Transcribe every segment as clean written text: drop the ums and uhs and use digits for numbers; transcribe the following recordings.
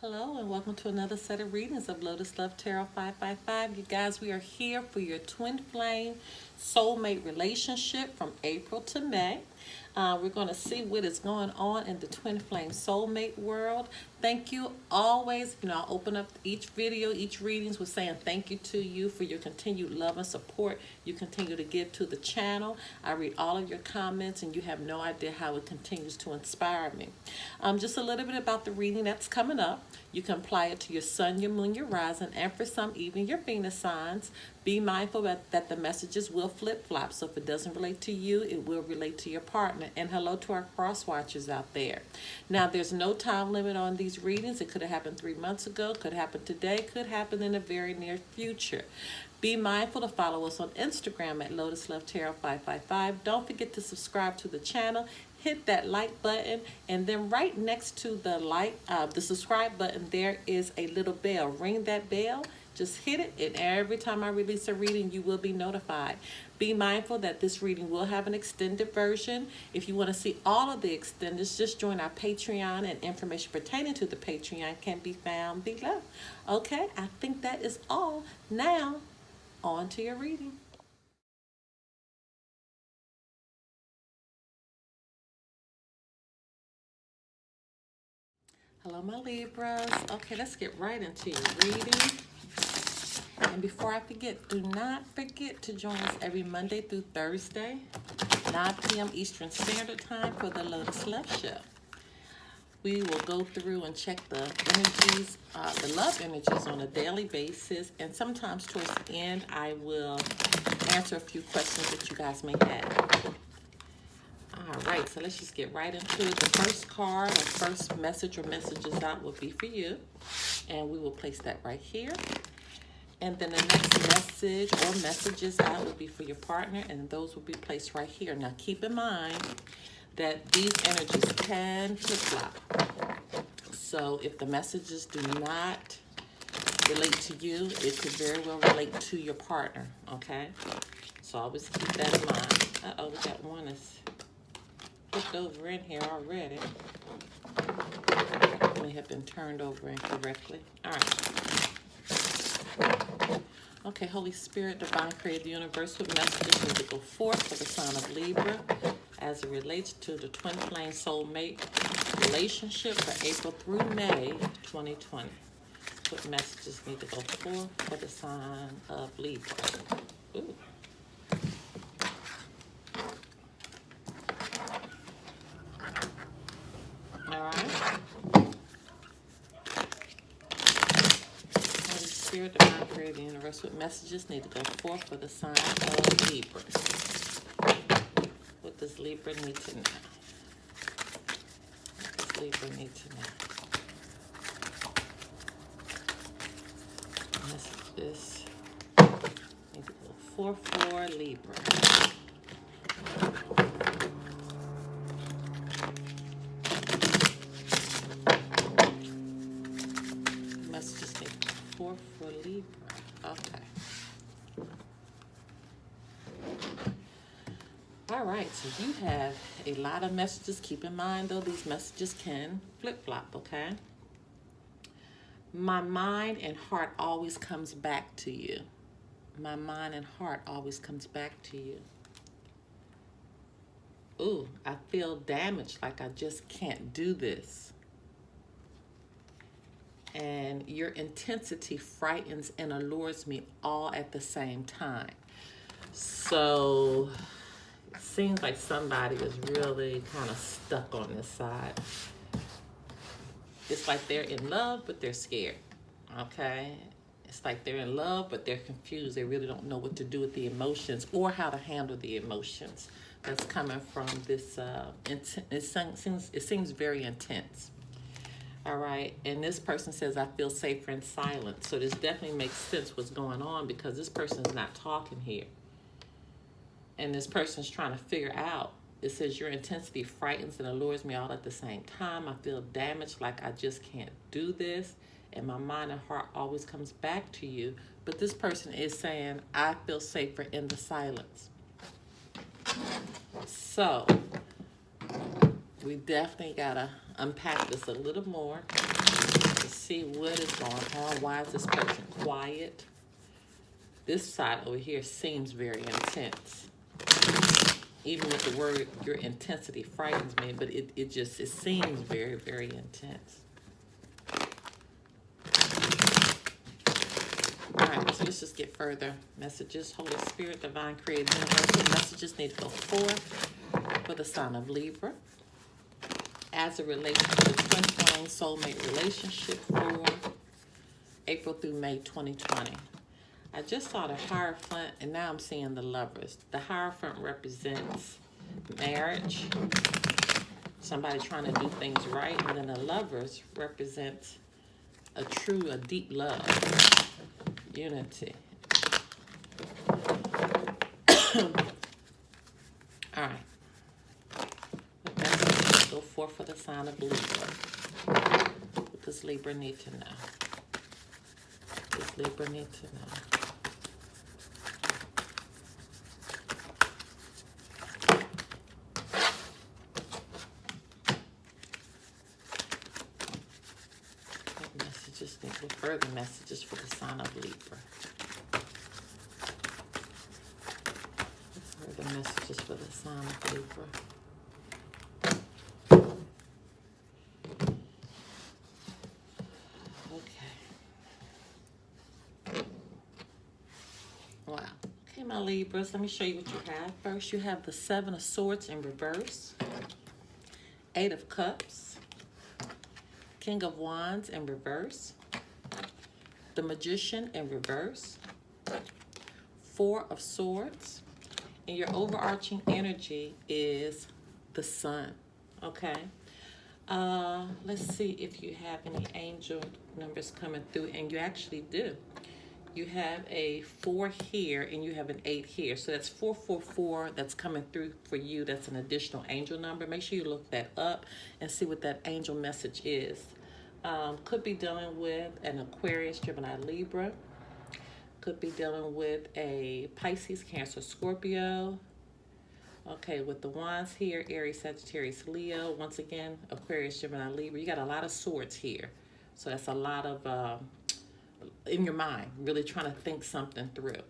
Hello and welcome to another set of readings of Lotus Love Tarot 555. You guys, we are here for your twin flame soulmate relationship from April to May. We're going to see what is going on in the twin flame soulmate world. Thank you always. I open up each video, each readings with saying thank you to you for your continued love and support you continue to give to the channel. I read all of your comments and you have no idea how it continues to inspire me. Just a little bit about the reading that's coming up. You can apply it to your sun, your moon, your rising, and for some, even your Venus signs. Be mindful that the messages will flip-flop. So if it doesn't relate to you, it will relate to your partner. And hello to our cross watchers out there. Now, there's no time limit on these readings. It could have happened 3 months ago, could happen today, could happen in the very near future. Be mindful to follow us on Instagram at Lotus Love Tarot 555. Don't forget to subscribe to the channel. Hit that like button, and then right next to the subscribe button, there is a little bell. Ring that bell. Just hit it, and every time I release a reading, you will be notified. Be mindful that this reading will have an extended version. If you want to see all of the extendeds, just join our Patreon, and information pertaining to the Patreon can be found below. Okay, I think that is all. Now, on to your reading. Hello, my Libras. Okay, let's get right into your reading. And before I forget, do not forget to join us every Monday through Thursday, 9 p.m. Eastern Standard Time for the Lotus Love Show. We will go through and check the energies, the love energies on a daily basis. And sometimes towards the end, I will answer a few questions that you guys may have. All right, so let's just get right into it. The first card or first message or messages out will be for you. And we will place that right here. And then the next message or messages out will be for your partner, and those will be placed right here. Now, keep in mind that these energies can flip-flop. So if the messages do not relate to you, it could very well relate to your partner, okay? So always keep that in mind. Uh-oh, we got one that's flipped over in here already. It may have been turned over incorrectly. All right. Okay, Holy Spirit, Divine Creator of the Universe, what messages need to go forth for the sign of Libra as it relates to the twin flame soulmate relationship for April through May 2020? What messages need to go forth for the sign of Libra? Ooh. All right. Spirit, Divine Creator of the Universe, what messages need to go forth for the sign of Libra? What does Libra need to know? What does Libra need to know? Messages need to go forth for Libra. Messages need to go forth for Libra. Okay. All right, so you have a lot of messages. Keep in mind, though, these messages can flip-flop, okay? My mind and heart always comes back to you. My mind and heart always comes back to you. Ooh, I feel damaged, like I just can't do this. And your intensity frightens and allures me all at the same time. So it seems like somebody is really kind of stuck on this side. It's like they're in love, but they're scared, okay? It's like they're in love, but they're confused. They really don't know what to do with the emotions or how to handle the emotions that's coming from this. It seems very intense. All right, and this person says, I feel safer in silence. So this definitely makes sense what's going on, because this person's not talking here. And this person's trying to figure out. It says, your intensity frightens and allures me all at the same time. I feel damaged, like I just can't do this. And my mind and heart always comes back to you. But this person is saying, I feel safer in the silence. So we definitely got to unpack this a little more to see see what is going on. Why is this person quiet? This side over here seems very intense. Even with the word, your intensity frightens me, but it seems very, very intense. All right, so let's just get further messages. Holy Spirit, Divine Creative Universal messages need to go forth for the sign of Libra as it relates to the twin flame soulmate relationship for April through May 2020. I just saw the Hierophant, and now I'm seeing the Lovers. The Hierophant represents marriage, somebody trying to do things right, and then the Lovers represents a deep love, unity. All right. Let's go forth for the sign of Libra. What does Libra need to know? What does Libra need to know? Further messages for the sign of Libra. Further messages for the sign of Libra. Okay. Wow. Okay, my Libras, let me show you what you have. First, you have the Seven of Swords in reverse, Eight of Cups, King of Wands in reverse, the Magician in reverse, Four of Swords, and your overarching energy is the Sun, okay? Let's see if you have any angel numbers coming through, and you actually do. You have a 4 here, and you have an 8 here, so that's 444 that's coming through for you. That's an additional angel number. Make sure you look that up and see what that angel message is. Could be dealing with an Aquarius, Gemini, Libra. Could be dealing with a Pisces, Cancer, Scorpio. Okay, with the Wands here, Aries, Sagittarius, Leo. Once again, Aquarius, Gemini, Libra. You got a lot of swords here. So that's a lot of, in your mind, really trying to think something through.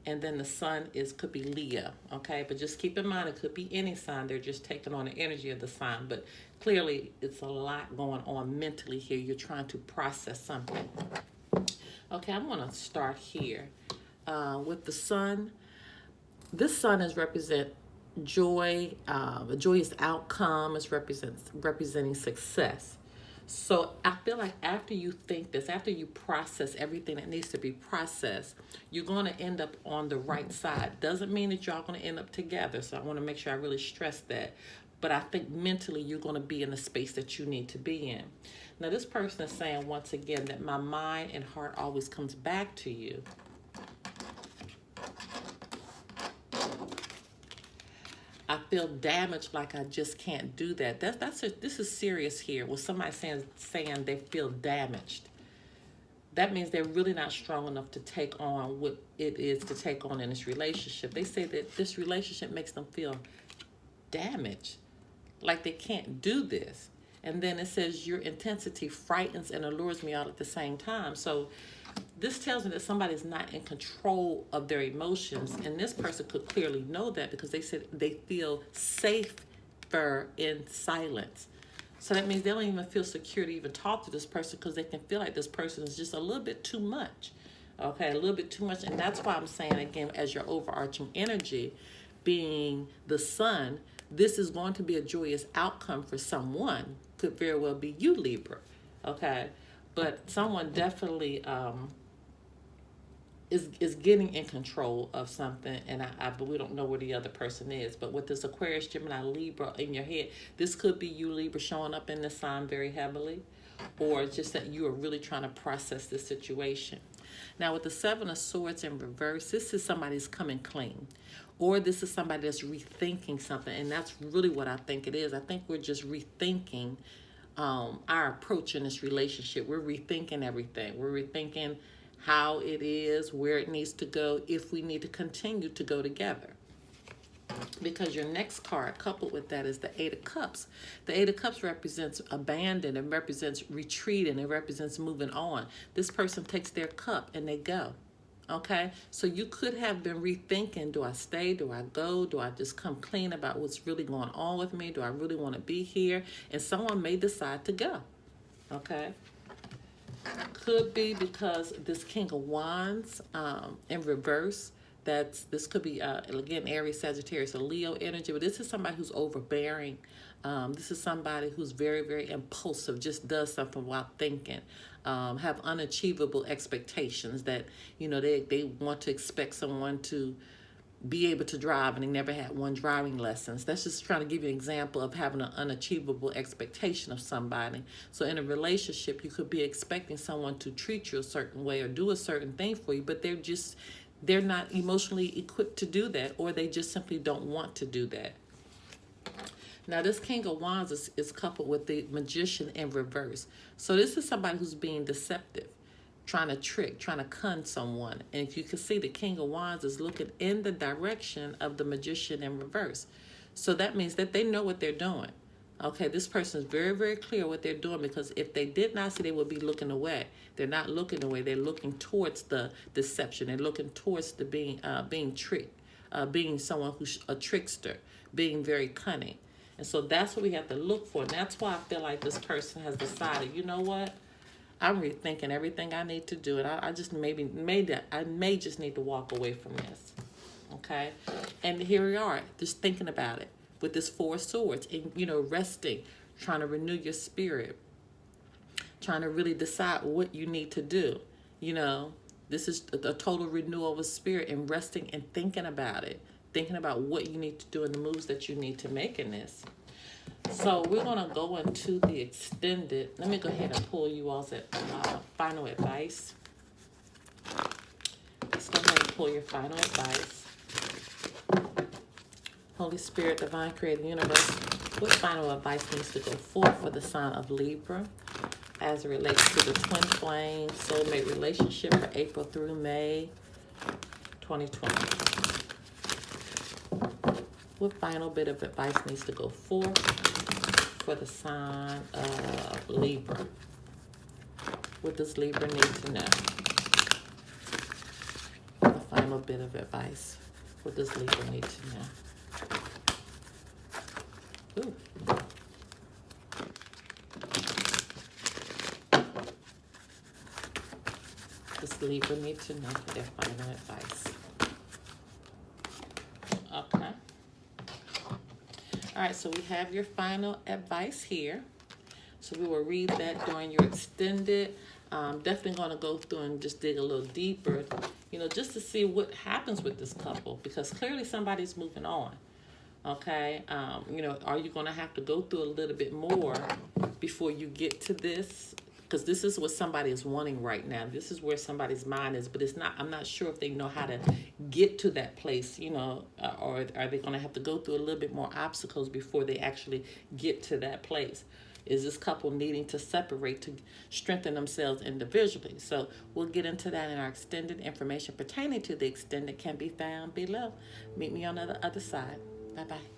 And then the Sun could be Leo, okay? But just keep in mind, it could be any sign. They're just taking on the energy of the sign. But clearly, it's a lot going on mentally here. You're trying to process something. Okay, I'm going to start here. With the Sun, this Sun is represent joy, a joyous outcome. It's representing success. So I feel like after you think this, after you process everything that needs to be processed, you're going to end up on the right side. Doesn't mean that y'all going to end up together. So I want to make sure I really stress that. But I think mentally you're going to be in the space that you need to be in. Now this person is saying once again that my mind and heart always comes back to you. I feel damaged, like I just can't do that. This is serious here. When somebody saying they feel damaged, that means they're really not strong enough to take on what it is to take on in this relationship. They say that this relationship makes them feel damaged, like they can't do this. And then it says your intensity frightens and allures me all at the same time. So this tells me that somebody's not in control of their emotions, and this person could clearly know that because they said they feel safer in silence. So that means they don't even feel secure to even talk to this person because they can feel like this person is just a little bit too much. Okay, a little bit too much. And that's why I'm saying, again, as your overarching energy being the Sun, this is going to be a joyous outcome for someone. Could very well be you, Libra. Okay. But someone definitely is getting in control of something, and but we don't know where the other person is. But with this Aquarius, Gemini, Libra in your head, this could be you, Libra, showing up in this sign very heavily, or it's just that you are really trying to process this situation. Now, with the Seven of Swords in reverse, this is somebody's coming clean, or this is somebody that's rethinking something, and that's really what I think it is. I think we're just rethinking our approach in this relationship. We're rethinking everything. We're rethinking how it is, where it needs to go, if we need to continue to go together. because your next card coupled with that is the Eight of Cups. The Eight of Cups represents abandon, it represents retreat, and it represents moving on. This person takes their cup and they go. Okay, so you could have been rethinking, do I stay, do I go, do I just come clean about what's really going on with me, do I really want to be here? And someone may decide to go. Okay, could be because this King of Wands in reverse, this could be again Aries, Sagittarius, or Leo energy, but this is somebody who's overbearing. This is somebody who's very, very impulsive, just does something without thinking. Have unachievable expectations that, you know, they want to expect someone to be able to drive and they never had one driving lessons. That's just trying to give you an example of having an unachievable expectation of somebody. So in a relationship, you could be expecting someone to treat you a certain way or do a certain thing for you, but they're not emotionally equipped to do that, or they just simply don't want to do that. Now, this King of Wands is coupled with the Magician in reverse. So this is somebody who's being deceptive, trying to trick, trying to con someone. And if you can see, the King of Wands is looking in the direction of the Magician in reverse. So that means that they know what they're doing. Okay, this person is very, very clear what they're doing, because if they did not see, they would be looking away. They're not looking away. They're looking towards the deception. They're looking towards the being tricked, being someone who's a trickster, being very cunning. And so that's what we have to look for. And that's why I feel like this person has decided, you know what? I'm rethinking everything I need to do. And I just I may just need to walk away from this. Okay? And here we are, just thinking about it with this Four of Swords. And, you know, resting, trying to renew your spirit, trying to really decide what you need to do. You know, this is a total renewal of spirit, and resting and thinking about it. Thinking about what you need to do and the moves that you need to make in this. So we're going to go into the extended. Let me go ahead and pull you all's final advice. Let's go ahead and pull your final advice. Holy Spirit, Divine Creator Universe, what final advice needs to go forth for the sign of Libra as it relates to the twin flame soulmate relationship for April through May 2020? What final bit of advice needs to go forth for the sign of Libra? What does Libra need to know? The final bit of advice. What does Libra need to know? Ooh. Does Libra need to know for their final advice? Okay. All right, so we have your final advice here. So we will read that during your extended. Definitely going to go through and just dig a little deeper, you know, just to see what happens with this couple, because clearly somebody's moving on. Okay, you know, are you going to have to go through a little bit more before you get to this? Because this is what somebody is wanting right now. This is where somebody's mind is, but it's not. I'm not sure if they know how to get to that place, you know, or are they going to have to go through a little bit more obstacles before they actually get to that place? Is this couple needing to separate to strengthen themselves individually? So we'll get into that in our extended. Information pertaining to the extended can be found below. Meet me on the other side. Bye-bye.